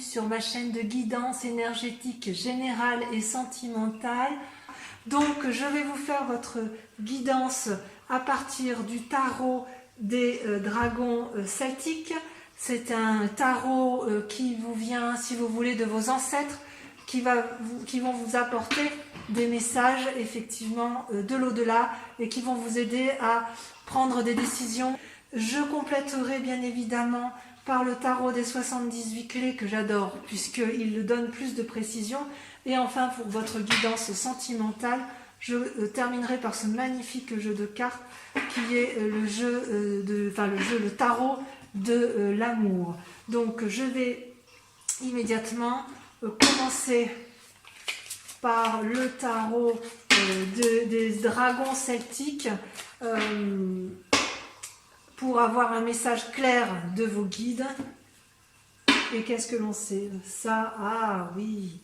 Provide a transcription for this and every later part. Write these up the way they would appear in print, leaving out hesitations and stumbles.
sur ma chaîne de guidance énergétique générale et sentimentale. Donc je vais vous faire votre guidance à partir du tarot des dragons celtiques. C'est un tarot qui vous vient, si vous voulez, de vos ancêtres, qui vont vous apporter des messages effectivement de l'au-delà et qui vont vous aider à prendre des décisions. Je compléterai bien évidemment par le tarot des 78 clés que j'adore puisqu'il donne plus de précision. Et enfin, pour votre guidance sentimentale, je terminerai par ce magnifique jeu de cartes qui est le tarot de l'amour. Donc je vais immédiatement commencer par le tarot des dragons celtiques pour avoir un message clair de vos guides. Et qu'est-ce que l'on sait? Ça, ah oui,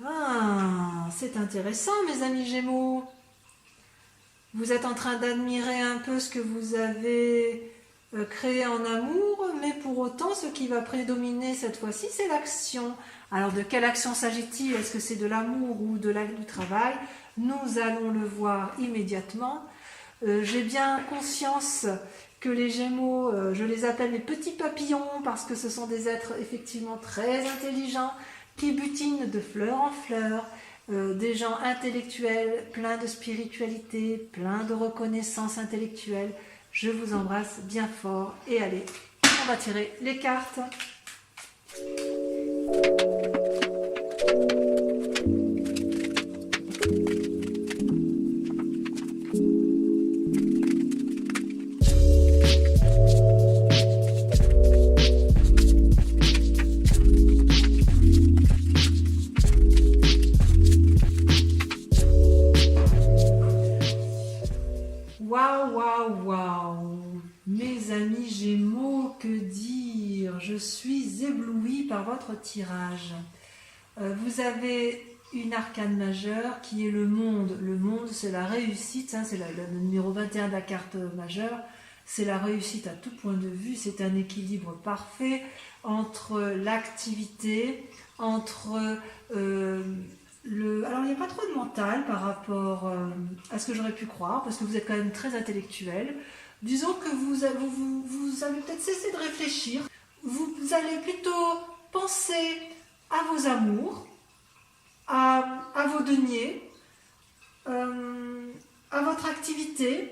ah, c'est intéressant mes amis Gémeaux. Vous êtes en train d'admirer un peu ce que vous avez créé en amour, mais pour autant ce qui va prédominer cette fois-ci c'est l'action. Alors de quelle action s'agit-il? Est-ce que c'est de l'amour ou du travail? Nous allons le voir immédiatement. J'ai bien conscience que les Gémeaux, je les appelle les petits papillons parce que ce sont des êtres effectivement très intelligents qui butinent de fleur en fleur, des gens intellectuels, pleins de spiritualité, pleins de reconnaissance intellectuelle. Je vous embrasse bien fort et allez, on va tirer les cartes. Waouh, mes amis Gémeaux, que dire? Je suis éblouie par votre tirage. Vous avez une arcane majeure qui est le monde. Le monde, c'est la réussite, hein, c'est le numéro 21 de la carte majeure. C'est la réussite à tout point de vue, c'est un équilibre parfait entre l'activité, entre alors il n'y a pas trop de mental par rapport à ce que j'aurais pu croire, parce que vous êtes quand même très intellectuel. Disons que vous allez peut-être cesser de réfléchir, vous allez plutôt penser à vos amours, à vos deniers, à votre activité.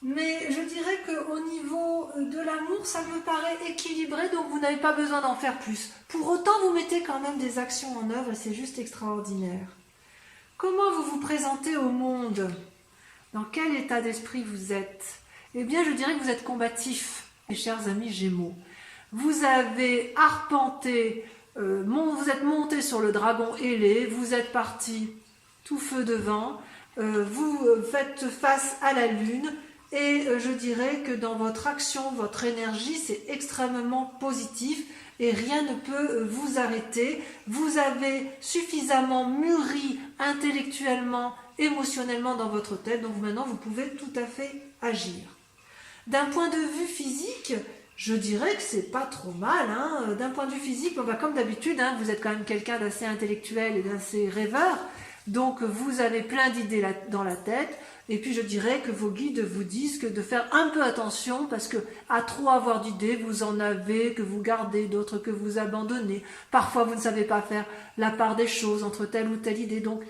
Mais je dirais qu'au niveau de l'amour, ça me paraît équilibré, donc vous n'avez pas besoin d'en faire plus. Pour autant, vous mettez quand même des actions en œuvre et c'est juste extraordinaire. Comment vous vous présentez au monde? Dans quel état d'esprit vous êtes? Eh bien, je dirais que vous êtes combatif, mes chers amis Gémeaux. Vous avez arpenté, vous êtes monté sur le dragon ailé, vous êtes parti tout feu devant, vous faites face à la lune. Et je dirais que dans votre action, votre énergie, c'est extrêmement positif et rien ne peut vous arrêter. Vous avez suffisamment mûri intellectuellement, émotionnellement dans votre tête, donc maintenant vous pouvez tout à fait agir. D'un point de vue physique, je dirais que c'est pas trop mal. Hein. D'un point de vue physique, on va comme d'habitude, hein, vous êtes quand même quelqu'un d'assez intellectuel et d'assez rêveur, donc vous avez plein d'idées dans la tête. Et puis je dirais que vos guides vous disent que de faire un peu attention parce que à trop avoir d'idées, vous en avez, que vous gardez, d'autres que vous abandonnez. Parfois vous ne savez pas faire la part des choses entre telle ou telle idée. Donc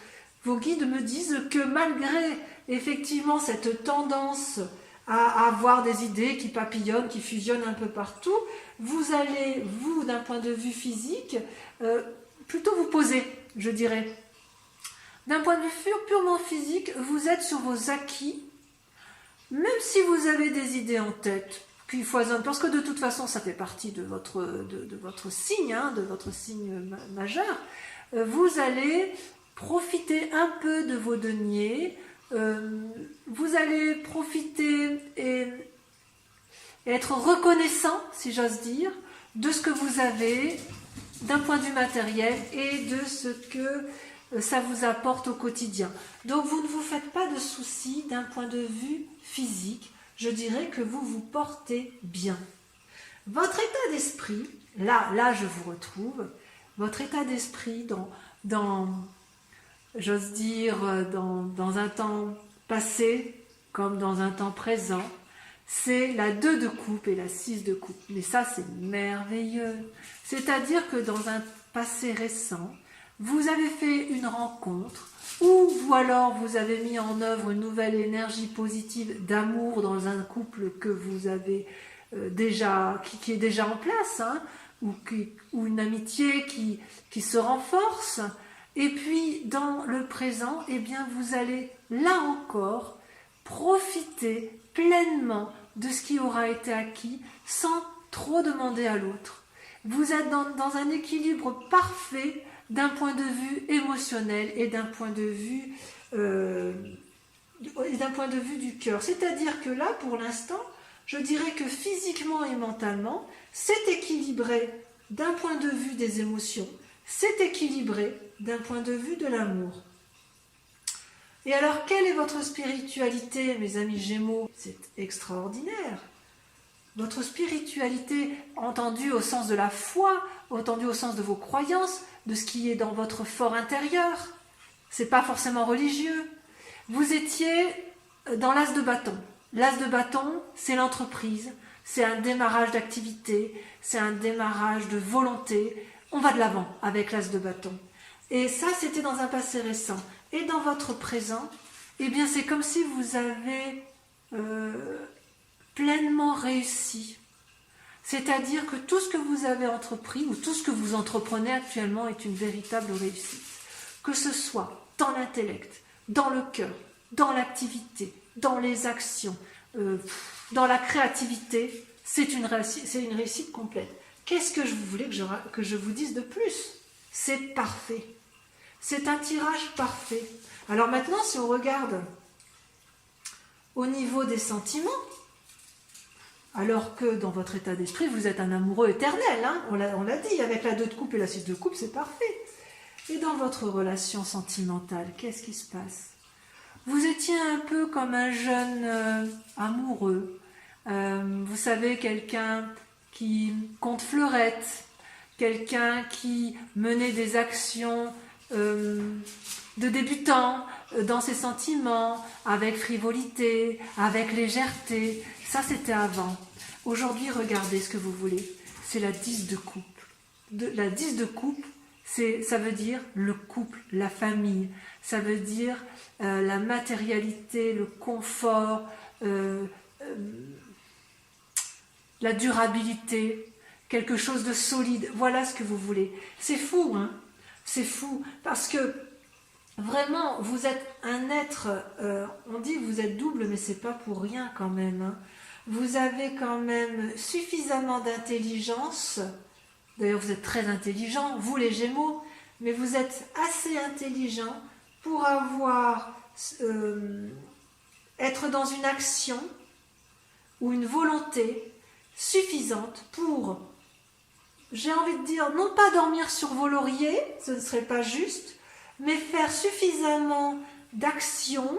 vos guides me disent que malgré effectivement cette tendance à avoir des idées qui papillonnent, qui fusionnent un peu partout, vous allez, vous d'un point de vue physique, plutôt vous poser, je dirais. D'un point de vue purement physique, vous êtes sur vos acquis, même si vous avez des idées en tête qui foisonnent, parce que de toute façon, ça fait partie de votre signe, hein, de votre signe majeur. Vous allez profiter un peu de vos deniers, vous allez profiter et être reconnaissant, si j'ose dire, de ce que vous avez d'un point de vue matériel et de ce que ça vous apporte au quotidien. Donc vous ne vous faites pas de soucis d'un point de vue physique. Je dirais que vous vous portez bien. Votre état d'esprit, là je vous retrouve. Votre état d'esprit j'ose dire, dans un temps passé comme dans un temps présent, c'est la 2 de coupe et la 6 de coupe. Mais ça, c'est merveilleux. C'est-à-dire que dans un passé récent, vous avez fait une rencontre ou alors vous avez mis en œuvre une nouvelle énergie positive d'amour dans un couple que vous avez déjà, qui est déjà en place, hein, ou une amitié qui se renforce. Et puis, dans le présent, eh bien, vous allez, là encore, profiter pleinement de ce qui aura été acquis sans trop demander à l'autre. Vous êtes dans un équilibre parfait d'un point de vue émotionnel et d'un point de vue du cœur. C'est-à-dire que là, pour l'instant, je dirais que physiquement et mentalement, c'est équilibré d'un point de vue des émotions, c'est équilibré d'un point de vue de l'amour. Et alors, quelle est votre spiritualité, mes amis Gémeaux? C'est extraordinaire. Votre spiritualité, entendue au sens de la foi, entendue au sens de vos croyances, de ce qui est dans votre fort intérieur. C'est pas forcément religieux. Vous étiez dans l'as de bâton. L'as de bâton, c'est l'entreprise, c'est un démarrage d'activité, c'est un démarrage de volonté. On va de l'avant avec l'as de bâton. Et ça, c'était dans un passé récent. Et dans votre présent, eh bien, c'est comme si vous avez pleinement réussi. C'est-à-dire que tout ce que vous avez entrepris ou tout ce que vous entreprenez actuellement est une véritable réussite. Que ce soit dans l'intellect, dans le cœur, dans l'activité, dans les actions, dans la créativité, c'est une réussite complète. Qu'est-ce que vous voulez que je vous dise de plus? C'est parfait. C'est un tirage parfait. Alors maintenant, si on regarde au niveau des sentiments, alors que dans votre état d'esprit, vous êtes un amoureux éternel, hein, on l'a dit, avec la 2 de coupe et la 6 de coupe, c'est parfait. Et dans votre relation sentimentale, qu'est-ce qui se passe? Vous étiez un peu comme un jeune amoureux. Vous savez, quelqu'un qui compte fleurette, quelqu'un qui menait des actions de débutant dans ses sentiments, avec frivolité, avec légèreté. Ça, c'était avant. Aujourd'hui, regardez ce que vous voulez. C'est la 10 de coupe. La 10 de coupe, ça veut dire le couple, la famille. Ça veut dire la matérialité, le confort, la durabilité, quelque chose de solide. Voilà ce que vous voulez. C'est fou, hein? C'est fou, parce que vraiment, vous êtes un être, on dit que vous êtes double, mais c'est pas pour rien quand même. Hein. Vous avez quand même suffisamment d'intelligence, d'ailleurs vous êtes très intelligent, vous les Gémeaux, mais vous êtes assez intelligent pour être dans une action ou une volonté suffisante pour, j'ai envie de dire, non pas dormir sur vos lauriers, ce ne serait pas juste, mais faire suffisamment d'actions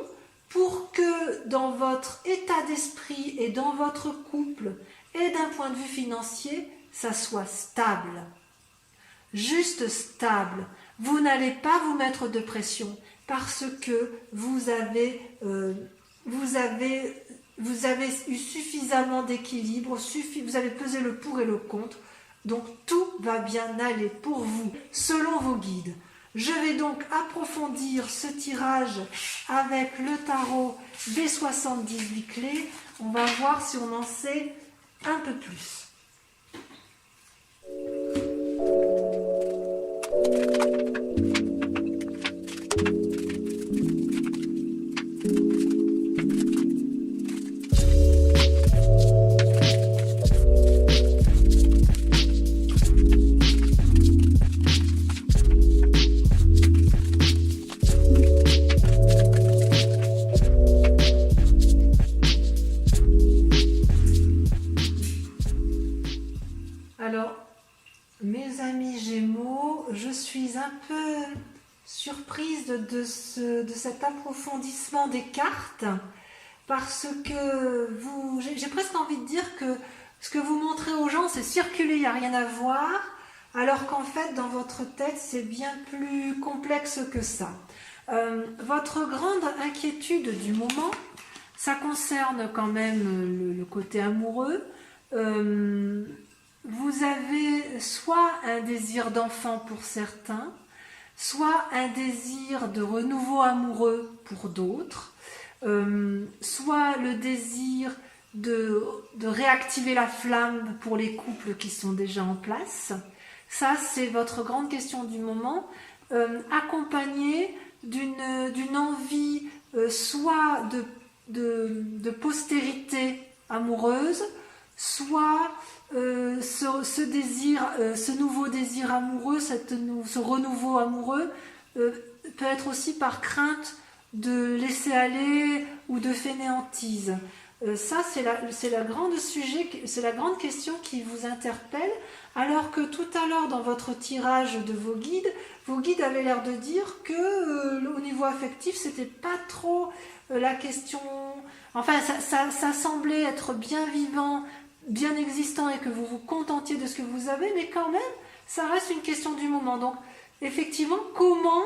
pour que dans votre état d'esprit et dans votre couple et d'un point de vue financier, ça soit stable. Juste stable. Vous n'allez pas vous mettre de pression parce que vous avez eu suffisamment d'équilibre, vous avez pesé le pour et le contre. Donc tout va bien aller pour vous, selon vos guides. Je vais donc approfondir ce tirage avec le tarot des 78 clés. On va voir si on en sait un peu plus. Alors, mes amis Gémeaux, je suis un peu surprise de cet approfondissement des cartes parce que j'ai presque envie de dire que Ce que vous montrez aux gens, c'est circuler, il n'y a rien à voir, alors qu'en fait, dans votre tête, c'est bien plus complexe que ça. Votre grande inquiétude du moment, ça concerne quand même le côté amoureux. Vous avez soit un désir d'enfant pour certains, soit un désir de renouveau amoureux pour d'autres, soit le désir de réactiver la flamme pour les couples qui sont déjà en place. Ça, c'est votre grande question du moment, accompagnée d'une envie soit de postérité amoureuse, soit ce désir, ce nouveau désir amoureux, ce renouveau amoureux peut être aussi par crainte de laisser aller ou de fainéantise. Ça, c'est la grande sujet, c'est la grande question qui vous interpelle, alors que tout à l'heure, dans votre tirage de vos guides avaient l'air de dire que au niveau affectif, c'était pas trop la question. Enfin, ça semblait être bien vivant, bien existant, et que vous vous contentiez de ce que vous avez, mais quand même, ça reste une question du moment. Donc, effectivement, comment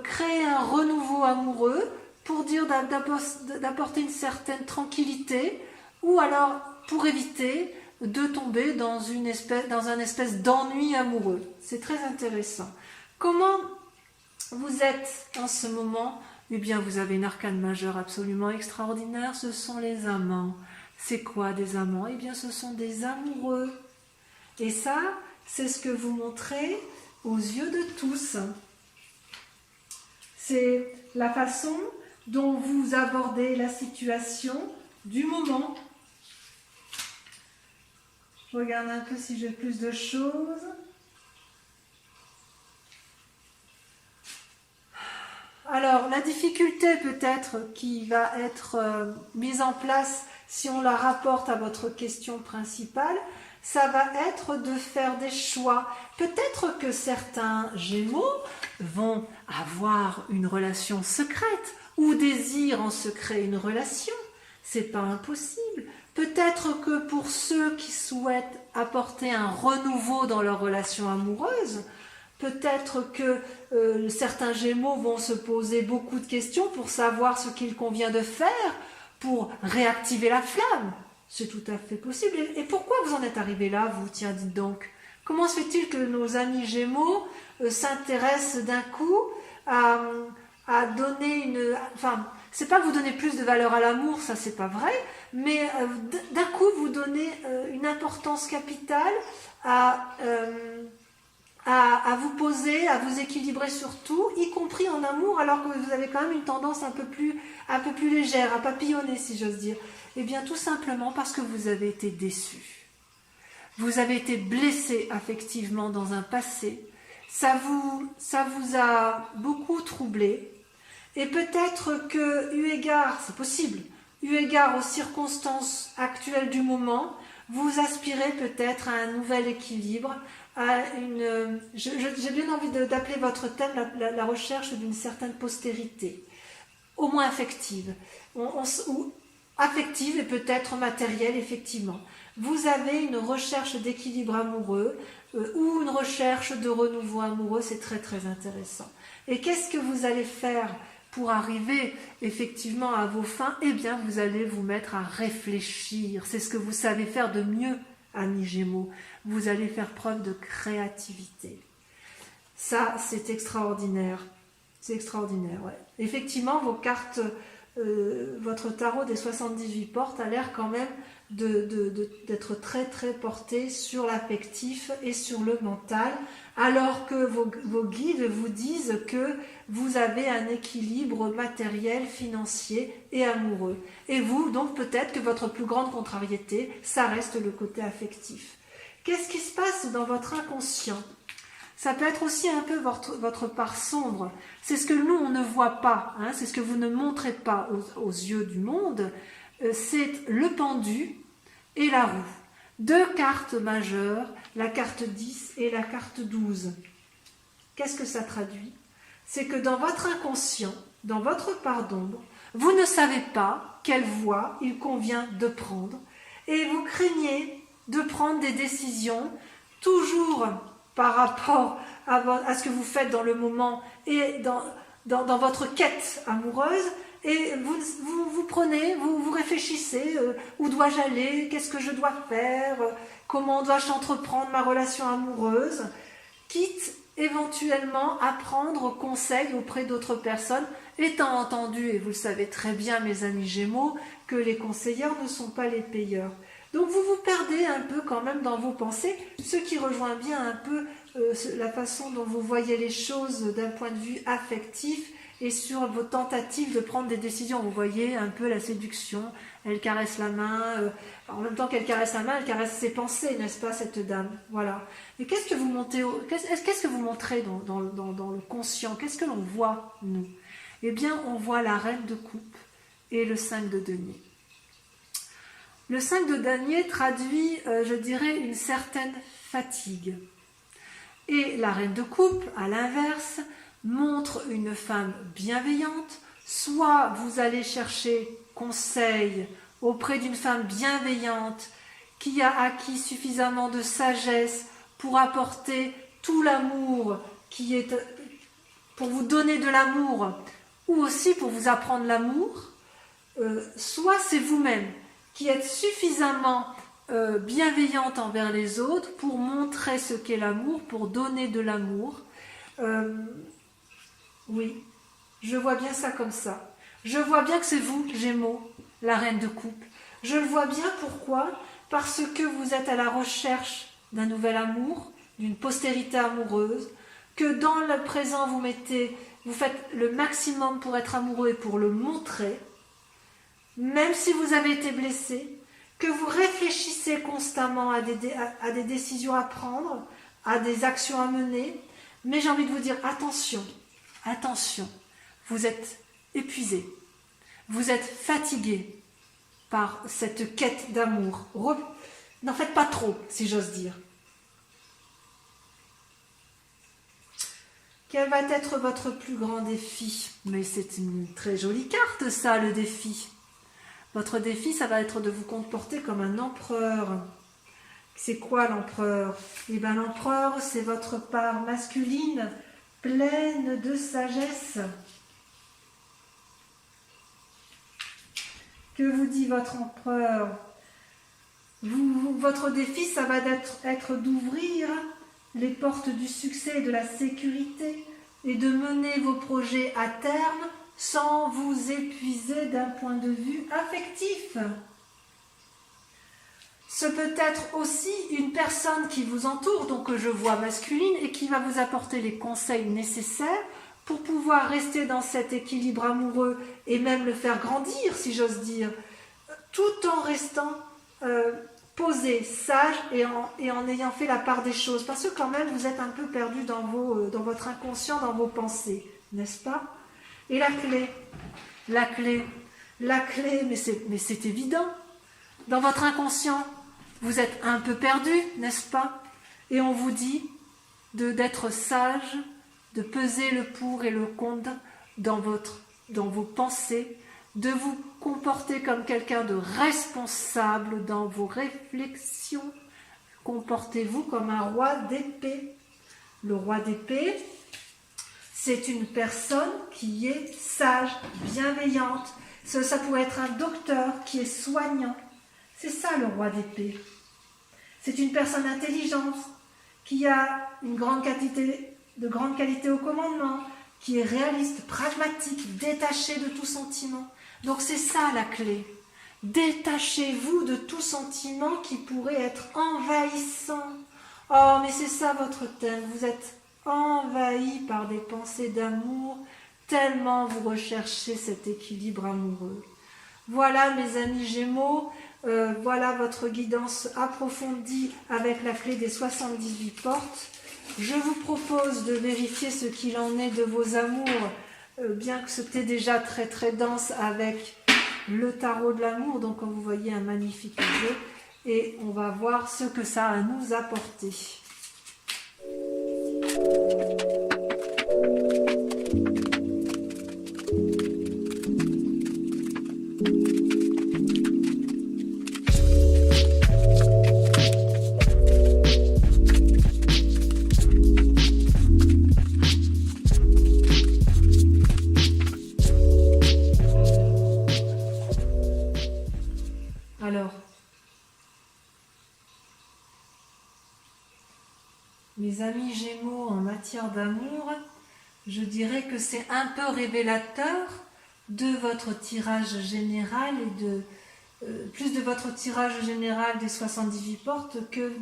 créer un renouveau amoureux pour dire d'apporter une certaine tranquillité, ou alors pour éviter de tomber dans un espèce d'ennui amoureux. C'est très intéressant. Comment vous êtes en ce moment? Eh bien, vous avez une arcane majeure absolument extraordinaire, ce sont les amants. C'est quoi des amants? Eh bien, ce sont des amoureux. Et ça, c'est ce que vous montrez aux yeux de tous. C'est la façon dont vous abordez la situation du moment. Je regarde un peu si j'ai plus de choses. Alors, la difficulté peut-être qui va être mise en place si on la rapporte à votre question principale, ça va être de faire des choix. Peut-être que certains Gémeaux vont avoir une relation secrète ou désirent en secret une relation. C'est pas impossible. Peut-être que pour ceux qui souhaitent apporter un renouveau dans leur relation amoureuse, peut-être que certains Gémeaux vont se poser beaucoup de questions pour savoir ce qu'il convient de faire pour réactiver la flamme. C'est tout à fait possible. Et pourquoi vous en êtes arrivé là, vous? Tiens, dites donc. Comment se fait-il que nos amis Gémeaux s'intéressent d'un coup à donner une... Enfin, c'est pas que vous donnez plus de valeur à l'amour, ça c'est pas vrai, mais d'un coup vous donnez une importance capitale à vous poser, à vous équilibrer sur tout, y compris en amour, alors que vous avez quand même une tendance un peu plus légère, à papillonner, si j'ose dire. Eh bien, tout simplement parce que vous avez été déçus. Vous avez été blessé affectivement dans un passé. Ça vous a beaucoup troublé. Et peut-être que, eu égard, c'est possible, eu égard aux circonstances actuelles du moment, vous aspirez peut-être à un nouvel équilibre, à une... J'ai bien envie d'appeler votre thème la recherche d'une certaine postérité, au moins affective, ou affective et peut-être matérielle, effectivement. Vous avez une recherche d'équilibre amoureux ou une recherche de renouveau amoureux, c'est très très intéressant. Et qu'est-ce que vous allez faire pour arriver effectivement à vos fins? Eh bien, vous allez vous mettre à réfléchir. C'est ce que vous savez faire de mieux, amis Gémeaux. Vous allez faire preuve de créativité. Ça, c'est extraordinaire. C'est extraordinaire, ouais. Effectivement, vos cartes, votre tarot des 78 portes a l'air quand même d'être très très porté sur l'affectif et sur le mental, alors que vos guides vous disent que vous avez un équilibre matériel, financier et amoureux. Et vous, donc peut-être que votre plus grande contrariété, ça reste le côté affectif. Qu'est-ce qui se passe dans votre inconscient? Ça peut être aussi un peu votre part sombre. C'est ce que nous, on ne voit pas, hein, c'est ce que vous ne montrez pas aux yeux du monde. C'est le pendu et la roue. Deux cartes majeures, la carte 10 et la carte 12. Qu'est-ce que ça traduit? C'est que dans votre inconscient, dans votre part d'ombre, vous ne savez pas quelle voie il convient de prendre et vous craignez de prendre des décisions, toujours par rapport à ce que vous faites dans le moment et dans votre quête amoureuse. Et vous prenez, vous réfléchissez, où dois-je aller, qu'est-ce que je dois faire, comment dois-je entreprendre ma relation amoureuse, quitte éventuellement à prendre conseil auprès d'autres personnes, étant entendu, et vous le savez très bien mes amis Gémeaux, que les conseillers ne sont pas les payeurs. Donc vous vous perdez un peu quand même dans vos pensées, ce qui rejoint bien un peu la façon dont vous voyez les choses d'un point de vue affectif et sur vos tentatives de prendre des décisions. Vous voyez un peu la séduction, elle caresse la main, en même temps qu'elle caresse la main, elle caresse ses pensées, n'est-ce pas, cette dame? Voilà. Et qu'est-ce que vous montrez dans le conscient? Qu'est-ce que l'on voit, nous? Eh bien, on voit la reine de coupe et le 5 de denier. Le 5 de denier traduit, je dirais, une certaine fatigue. Et la reine de coupe, à l'inverse, montre une femme bienveillante. Soit vous allez chercher conseil auprès d'une femme bienveillante qui a acquis suffisamment de sagesse pour apporter tout l'amour pour vous donner de l'amour, ou aussi pour vous apprendre l'amour, soit c'est vous-même qui êtes suffisamment bienveillante envers les autres pour montrer ce qu'est l'amour, pour donner de l'amour. Oui, je vois bien ça comme ça. Je vois bien que c'est vous, Gémeaux, la reine de coupe. Je le vois bien, pourquoi? Parce que vous êtes à la recherche d'un nouvel amour, d'une postérité amoureuse, que dans le présent vous faites le maximum pour être amoureux et pour le montrer, même si vous avez été blessé, que vous réfléchissez constamment à des décisions à prendre, à des actions à mener, mais j'ai envie de vous dire, attention, attention, vous êtes épuisé, vous êtes fatigué par cette quête d'amour. N'en faites pas trop, si j'ose dire. Quel va être votre plus grand défi? Mais c'est une très jolie carte, ça, le défi. Votre défi, ça va être de vous comporter comme un empereur. C'est quoi l'empereur? Eh bien, l'empereur, c'est votre part masculine, pleine de sagesse. Que vous dit votre empereur? Votre défi, ça va être d'ouvrir les portes du succès et de la sécurité et de mener vos projets à terme sans vous épuiser d'un point de vue affectif. Ce peut être aussi une personne qui vous entoure, donc que je vois masculine, et qui va vous apporter les conseils nécessaires pour pouvoir rester dans cet équilibre amoureux et même le faire grandir, si j'ose dire, tout en restant posé, sage et en ayant fait la part des choses. Parce que quand même, vous êtes un peu perdu dans votre inconscient, dans vos pensées, n'est-ce pas? Et la clé, mais c'est évident. Dans votre inconscient, vous êtes un peu perdu, n'est-ce pas? Et on vous dit d'être sage, de peser le pour et le contre dans vos pensées, de vous comporter comme quelqu'un de responsable dans vos réflexions. Comportez-vous comme un roi d'épée. Le roi d'épée, c'est une personne qui est sage, bienveillante. Ça pourrait être un docteur qui est soignant. C'est ça le roi d'épée. C'est une personne intelligente qui a de grande qualité au commandement, qui est réaliste, pragmatique, détaché de tout sentiment. Donc c'est ça la clé. Détachez-vous de tout sentiment qui pourrait être envahissant. Oh, mais c'est ça votre thème. Vous êtes envahi par des pensées d'amour, tellement vous recherchez cet équilibre amoureux. Voilà mes amis Gémeaux, voilà votre guidance approfondie avec la clé des 78 portes. Je vous propose de vérifier ce qu'il en est de vos amours, bien que c'était déjà très très dense avec le tarot de l'amour. Donc comme vous voyez, un magnifique jeu. Et on va voir ce que ça a à nous apporter. mes amis Gémeaux en matière d'amour, je dirais que c'est un peu révélateur de votre tirage général et plus de votre tirage général des 78 portes que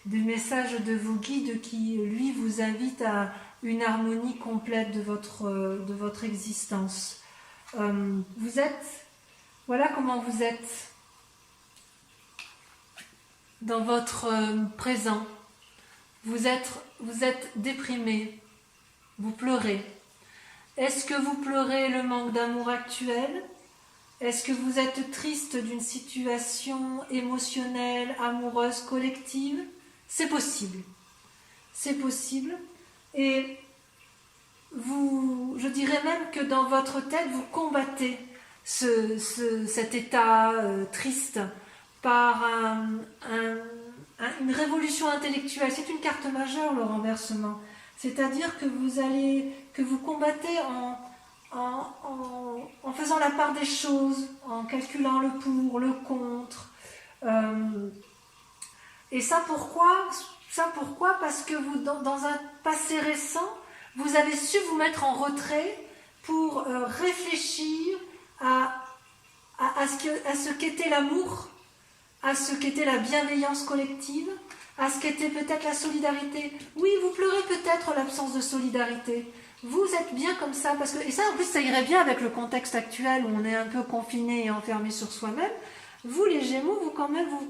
du message de vos guides qui, lui, vous invite à une harmonie complète de votre existence. Vous êtes, voilà comment vous êtes dans votre présent. Vous êtes déprimé, vous pleurez. Est-ce que vous pleurez le manque d'amour actuel ? Est-ce que vous êtes triste d'une situation émotionnelle, amoureuse, collective ? C'est possible. C'est possible. Et je dirais même que dans votre tête, vous combattez cet état triste par une révolution intellectuelle. C'est une carte majeure, le renversement. C'est-à-dire que vous combattez en faisant la part des choses, en calculant le pour, le contre. Et ça pourquoi ? Parce que vous, dans un passé récent, vous avez su vous mettre en retrait pour réfléchir à ce qu'était l'amour, à ce qu'était la bienveillance collective, à ce qu'était peut-être la solidarité. Oui, vous pleurez peut-être l'absence de solidarité. Vous êtes bien comme ça, et ça en plus ça irait bien avec le contexte actuel où on est un peu confiné et enfermé sur soi-même. Vous les Gémeaux, vous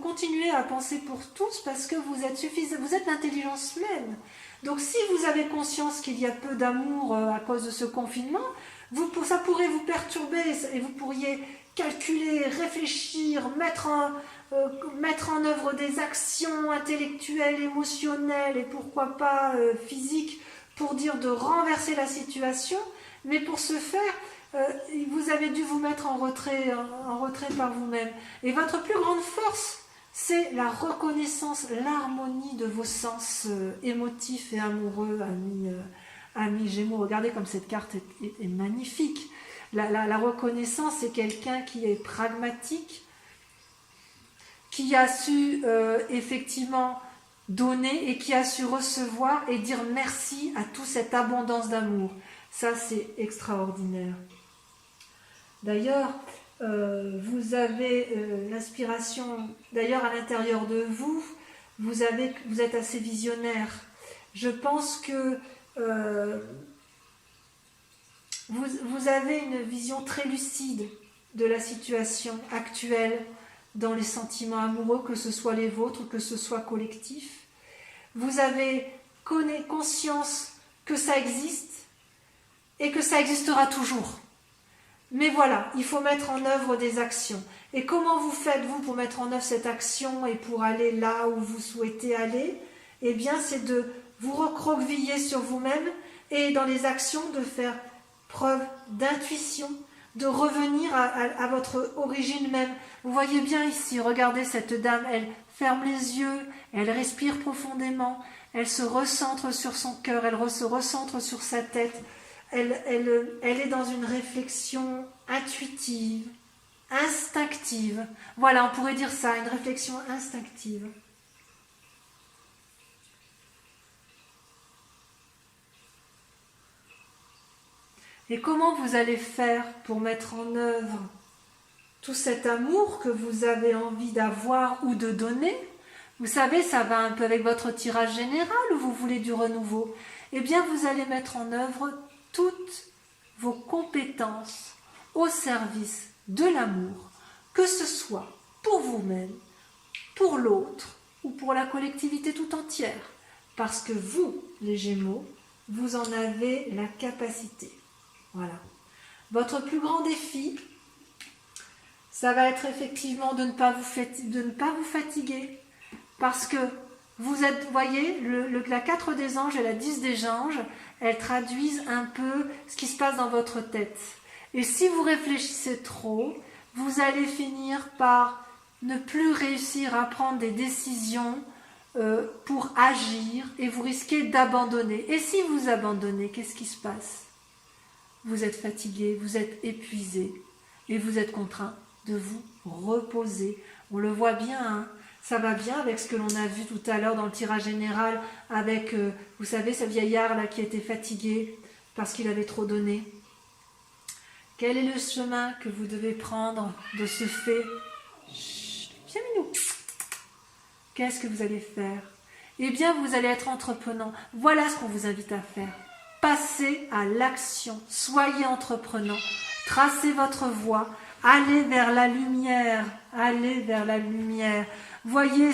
continuez à penser pour tous parce que vous êtes l'intelligence même. Donc si vous avez conscience qu'il y a peu d'amour à cause de ce confinement, ça pourrait vous perturber et vous pourriez calculer, réfléchir, mettre en œuvre des actions intellectuelles, émotionnelles et pourquoi pas physiques pour dire de renverser la situation, mais pour ce faire, vous avez dû vous mettre en retrait par vous-même. Et votre plus grande force, c'est la reconnaissance, l'harmonie de vos sens émotifs et amoureux, amis Gémeaux. Regardez comme cette carte est magnifique. La reconnaissance, c'est quelqu'un qui est pragmatique, qui a su effectivement donner et qui a su recevoir et dire merci à toute cette abondance d'amour. Ça, c'est extraordinaire. D'ailleurs, vous avez l'inspiration, d'ailleurs à l'intérieur de vous, vous êtes assez visionnaire. Je pense que vous avez une vision très lucide de la situation actuelle dans les sentiments amoureux, que ce soit les vôtres, que ce soit collectif. Vous avez conscience que ça existe et que ça existera toujours. Mais voilà, il faut mettre en œuvre des actions. Et comment vous faites-vous pour mettre en œuvre cette action et pour aller là où vous souhaitez aller ? Eh bien, c'est de vous recroqueviller sur vous-même et dans les actions de faire preuve d'intuition, de revenir à votre origine même. Vous voyez bien ici, regardez cette dame, elle ferme les yeux, elle respire profondément, elle se recentre sur son cœur, elle se recentre sur sa tête. Elle est dans une réflexion intuitive, instinctive. Voilà, on pourrait dire ça, une réflexion instinctive. Et comment vous allez faire pour mettre en œuvre tout cet amour que vous avez envie d'avoir ou de donner ? Vous savez, ça va un peu avec votre tirage général ou vous voulez du renouveau ? Eh bien, vous allez mettre en œuvre toutes vos compétences au service de l'amour, que ce soit pour vous-même, pour l'autre ou pour la collectivité tout entière. Parce que vous, les Gémeaux, vous en avez la capacité. Voilà. Votre plus grand défi, ça va être effectivement de ne pas vous fatiguer. Parce que vous voyez, la 4 des anges et la 10 des anges, elles traduisent un peu ce qui se passe dans votre tête. Et si vous réfléchissez trop, vous allez finir par ne plus réussir à prendre des décisions pour agir et vous risquez d'abandonner. Et si vous abandonnez, qu'est-ce qui se passe ? Vous êtes fatigué, vous êtes épuisé et vous êtes contraint de vous reposer. On le voit bien, hein, Ça va bien avec ce que l'on a vu tout à l'heure dans le tirage général avec, vous savez, ce vieillard là qui était fatigué parce qu'il avait trop donné. Quel est le chemin que vous devez prendre de ce fait? Viens Minou. Qu'est-ce que vous allez faire? Eh bien, vous allez être entreprenant. Voilà ce qu'on vous invite à faire. Passez à l'action. Soyez entreprenant. Tracez votre voie. Allez vers la lumière. Allez vers la lumière. Voyez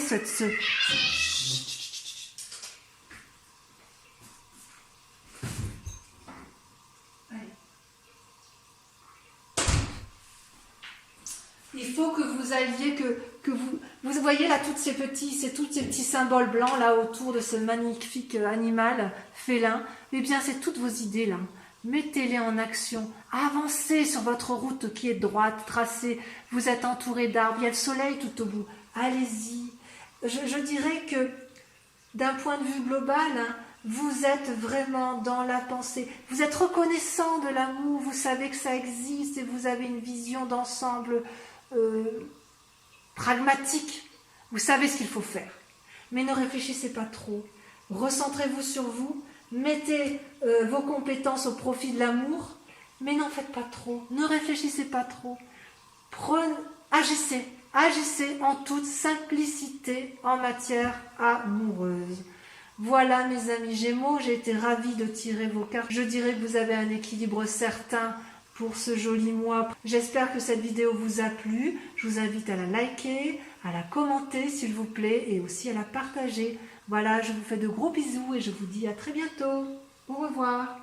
il faut que vous alliez, que vous voyez là tous ces petits symboles blancs là autour de ce magnifique animal félin. Eh bien, c'est toutes vos idées là. Mettez-les en action. Avancez sur votre route qui est droite, tracée. Vous êtes entouré d'arbres. Il y a le soleil tout au bout. Allez-y. Je dirais que d'un point de vue global, hein, vous êtes vraiment dans la pensée. Vous êtes reconnaissant de l'amour. Vous savez que ça existe et vous avez une vision d'ensemble pragmatique. Vous savez ce qu'il faut faire. Mais ne réfléchissez pas trop. Recentrez-vous sur vous. Mettez vos compétences au profit de l'amour. Mais n'en faites pas trop. Ne réfléchissez pas trop. Agissez. Agissez en toute simplicité en matière amoureuse. Voilà mes amis Gémeaux, j'ai été ravie de tirer vos cartes. Je dirais que vous avez un équilibre certain pour ce joli mois. J'espère que cette vidéo vous a plu. Je vous invite à la liker, à la commenter s'il vous plaît et aussi à la partager. Voilà, je vous fais de gros bisous et je vous dis à très bientôt. Au revoir.